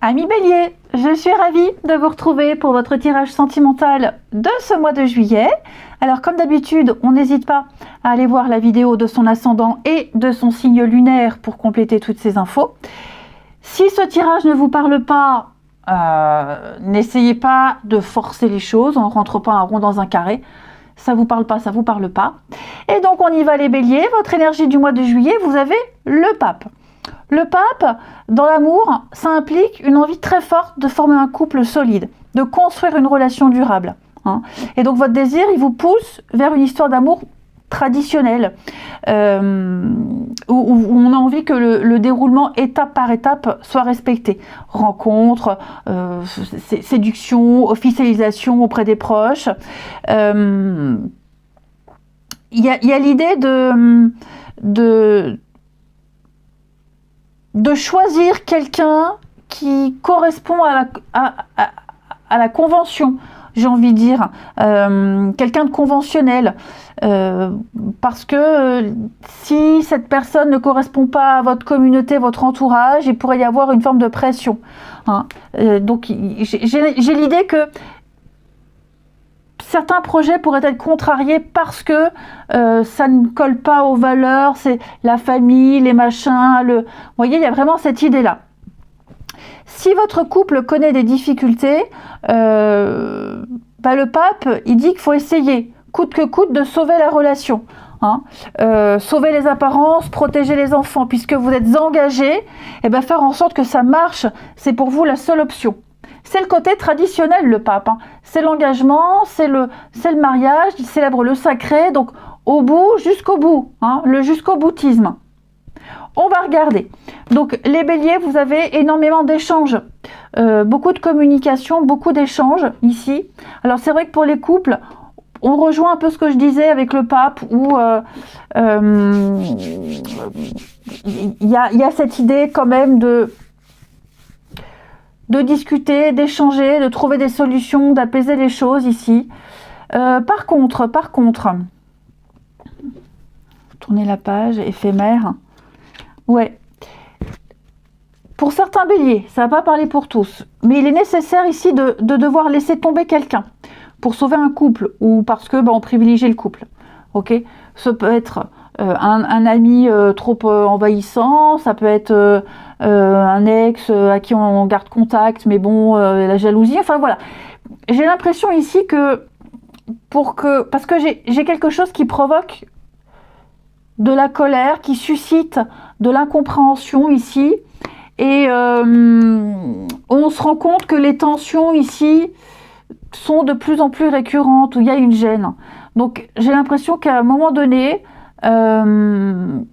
Amis Bélier, je suis ravie de vous retrouver pour votre tirage sentimental de ce mois de juillet. Alors comme d'habitude, on n'hésite pas à aller voir la vidéo de son ascendant et de son signe lunaire pour compléter toutes ces infos. Si ce tirage ne vous parle pas, n'essayez pas de forcer les choses, on ne rentre pas un rond dans un carré. Ça vous parle pas, ça vous parle pas. Et donc on y va les béliers, votre énergie du mois de juillet, vous avez le pape. Le pape, dans l'amour, ça implique une envie très forte de former un couple solide, de construire une relation durable. Et donc votre désir, il vous pousse vers une histoire d'amour traditionnelle, où on a envie que le déroulement étape par étape soit respecté. Rencontre, séduction, officialisation auprès des proches. Il y a l'idée de choisir quelqu'un qui correspond à la convention, j'ai envie de dire, quelqu'un de conventionnel, parce que si cette personne ne correspond pas à votre communauté, votre entourage, il pourrait y avoir une forme de pression. Donc j'ai l'idée que certains projets pourraient être contrariés parce que ça ne colle pas aux valeurs, c'est la famille, les machins, Vous voyez, il y a vraiment cette idée-là. Si votre couple connaît des difficultés, le pape, il dit qu'il faut essayer, coûte que coûte, de sauver la relation. Sauver les apparences, protéger les enfants, puisque vous êtes engagés, et faire en sorte que ça marche, c'est pour vous la seule option. C'est le côté traditionnel, le pape. C'est l'engagement, c'est le mariage, il célèbre le sacré, donc au bout, jusqu'au bout, le jusqu'au boutisme. On va regarder. Donc les béliers, vous avez énormément d'échanges, beaucoup de communication, beaucoup d'échanges ici. Alors c'est vrai que pour les couples, on rejoint un peu ce que je disais avec le pape, où il y a cette idée quand même de discuter, d'échanger, de trouver des solutions, d'apaiser les choses ici. Par contre, tournez la page, éphémère. Ouais. Pour certains béliers, ça ne va pas parler pour tous, mais il est nécessaire ici de devoir laisser tomber quelqu'un pour sauver un couple, ou parce que on privilégie le couple. Ok, ça peut être un ami trop envahissant, ça peut être un ex à qui on garde contact, mais la jalousie, enfin voilà. J'ai l'impression ici que, parce que j'ai quelque chose qui provoque de la colère, qui suscite de l'incompréhension ici, et on se rend compte que les tensions ici sont de plus en plus récurrentes, où il y a une gêne. Donc j'ai l'impression qu'à un moment donné, on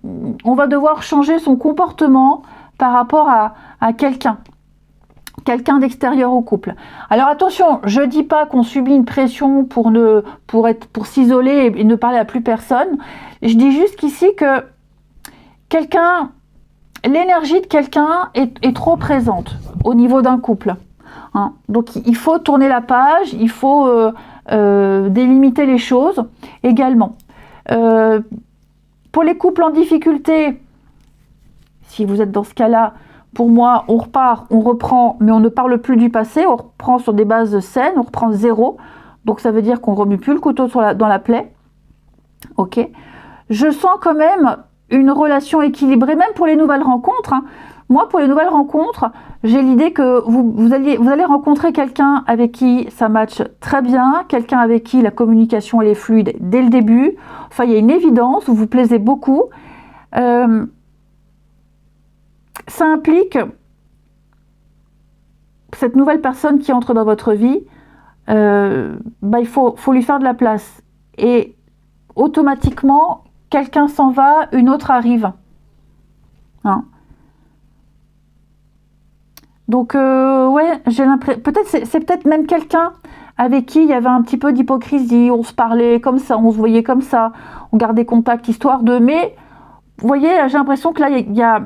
va devoir changer son comportement par rapport à quelqu'un d'extérieur au couple. Alors attention, je dis pas qu'on subit une pression pour s'isoler et ne parler à plus personne. Je dis juste qu'ici que l'énergie de quelqu'un est trop présente au niveau d'un couple. Donc il faut tourner la page, il faut délimiter les choses également. Pour les couples en difficulté, si vous êtes dans ce cas-là, pour moi, on repart, on reprend, mais on ne parle plus du passé, on reprend sur des bases saines, on reprend zéro. Donc ça veut dire qu'on ne remue plus le couteau dans la plaie. Ok. Je sens quand même une relation équilibrée, même pour les nouvelles rencontres. Moi, pour les nouvelles rencontres, j'ai l'idée que vous allez rencontrer quelqu'un avec qui ça matche très bien, quelqu'un avec qui la communication elle est fluide dès le début. Enfin, il y a une évidence, vous vous plaisez beaucoup. Ça implique cette nouvelle personne qui entre dans votre vie, il faut lui faire de la place. Et automatiquement, quelqu'un s'en va, une autre arrive. Donc, ouais, j'ai l'impression... c'est peut-être même quelqu'un avec qui il y avait un petit peu d'hypocrisie, on se parlait comme ça, on se voyait comme ça, on gardait contact, histoire de... Mais, vous voyez, j'ai l'impression que là, il y a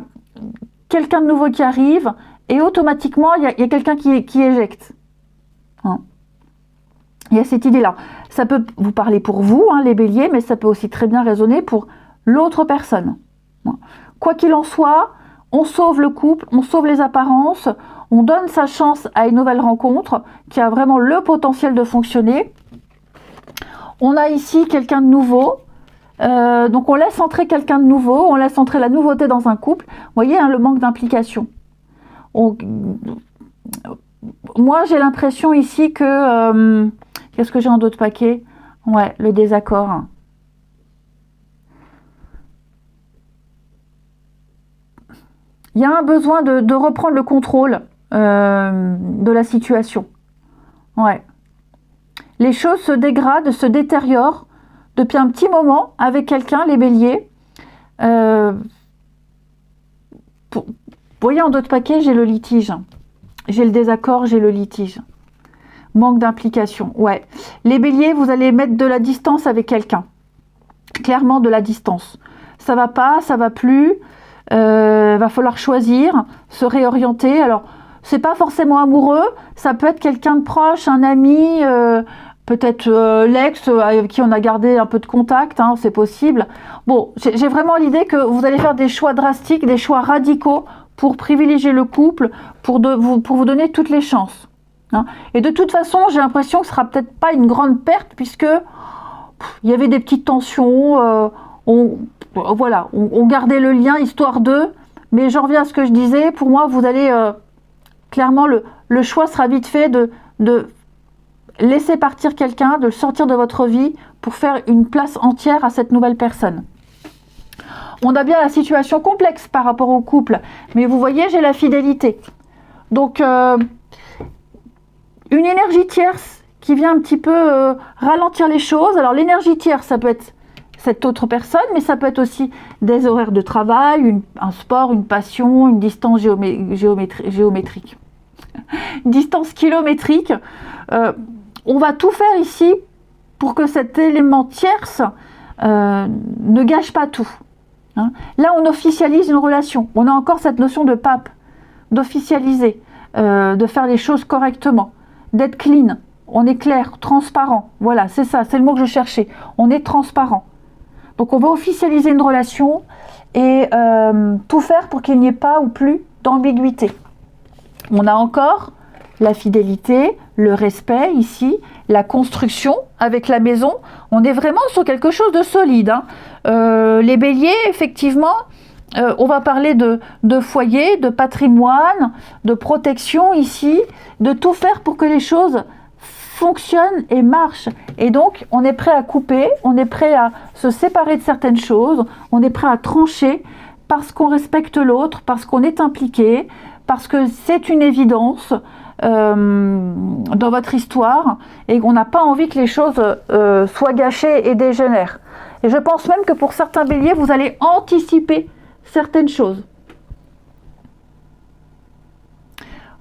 quelqu'un de nouveau qui arrive, et automatiquement, il y a quelqu'un qui éjecte. Il y a cette idée-là. Ça peut vous parler pour vous, les béliers, mais ça peut aussi très bien résonner pour l'autre personne. Quoi qu'il en soit, On sauve le couple, on sauve les apparences, on donne sa chance à une nouvelle rencontre qui a vraiment le potentiel de fonctionner. On a ici quelqu'un de nouveau, donc on laisse entrer quelqu'un de nouveau, on laisse entrer la nouveauté dans un couple. Vous voyez, hein, le manque d'implication. Moi, j'ai l'impression ici que... qu'est-ce que j'ai en d'autres paquets? Ouais, le désaccord. Il y a un besoin de reprendre le contrôle de la situation. Ouais. Les choses se dégradent, se détériorent depuis un petit moment avec quelqu'un, les béliers. Vous voyez, en d'autres paquets, j'ai le litige. J'ai le désaccord, j'ai le litige. Manque d'implication, ouais. Les béliers, vous allez mettre de la distance avec quelqu'un. Clairement de la distance. Ça va pas, ça va plus. Va falloir choisir, se réorienter. Alors, c'est pas forcément amoureux, ça peut être quelqu'un de proche, un ami, peut-être l'ex avec qui on a gardé un peu de contact, hein, c'est possible. Bon, j'ai vraiment l'idée que vous allez faire des choix drastiques, des choix radicaux pour privilégier le couple, pour vous donner toutes les chances. Hein. Et de toute façon, j'ai l'impression que ce sera peut-être pas une grande perte, puisque il y avait des petites tensions, on gardait le lien histoire d'eux, mais j'en reviens à ce que je disais, pour moi vous allez clairement, le choix sera vite fait de laisser partir quelqu'un, de le sortir de votre vie pour faire une place entière à cette nouvelle personne. On a bien la situation complexe par rapport au couple, mais vous voyez, j'ai la fidélité. Donc, une énergie tierce qui vient un petit peu ralentir les choses. Alors, l'énergie tierce, ça peut être cette autre personne, mais ça peut être aussi des horaires de travail, un sport, une passion, une distance géométrique. Une distance kilométrique. On va tout faire ici pour que cet élément tierce ne gâche pas tout. Hein. Là, on officialise une relation. On a encore cette notion de pape, d'officialiser, de faire les choses correctement, d'être clean. On est clair, transparent. Voilà, c'est ça, c'est le mot que je cherchais. On est transparent. Donc, on va officialiser une relation et tout faire pour qu'il n'y ait pas ou plus d'ambiguïté. On a encore la fidélité, le respect ici, la construction avec la maison. On est vraiment sur quelque chose de solide. Hein. Les béliers, effectivement, on va parler de foyer, de patrimoine, de protection ici, de tout faire pour que les choses fonctionnent et marchent. Et donc, on est prêt à couper, on est prêt à se séparer de certaines choses, on est prêt à trancher parce qu'on respecte l'autre, parce qu'on est impliqué, parce que c'est une évidence dans votre histoire et qu'on n'a pas envie que les choses soient gâchées et dégénèrent. Et je pense même que pour certains béliers, vous allez anticiper certaines choses.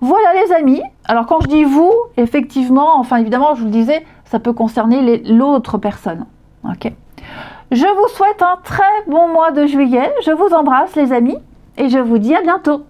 Voilà les amis. Alors quand je dis vous, effectivement, enfin évidemment, je vous le disais, ça peut concerner l'autre personne. Ok. Je vous souhaite un très bon mois de juillet. Je vous embrasse les amis et je vous dis à bientôt.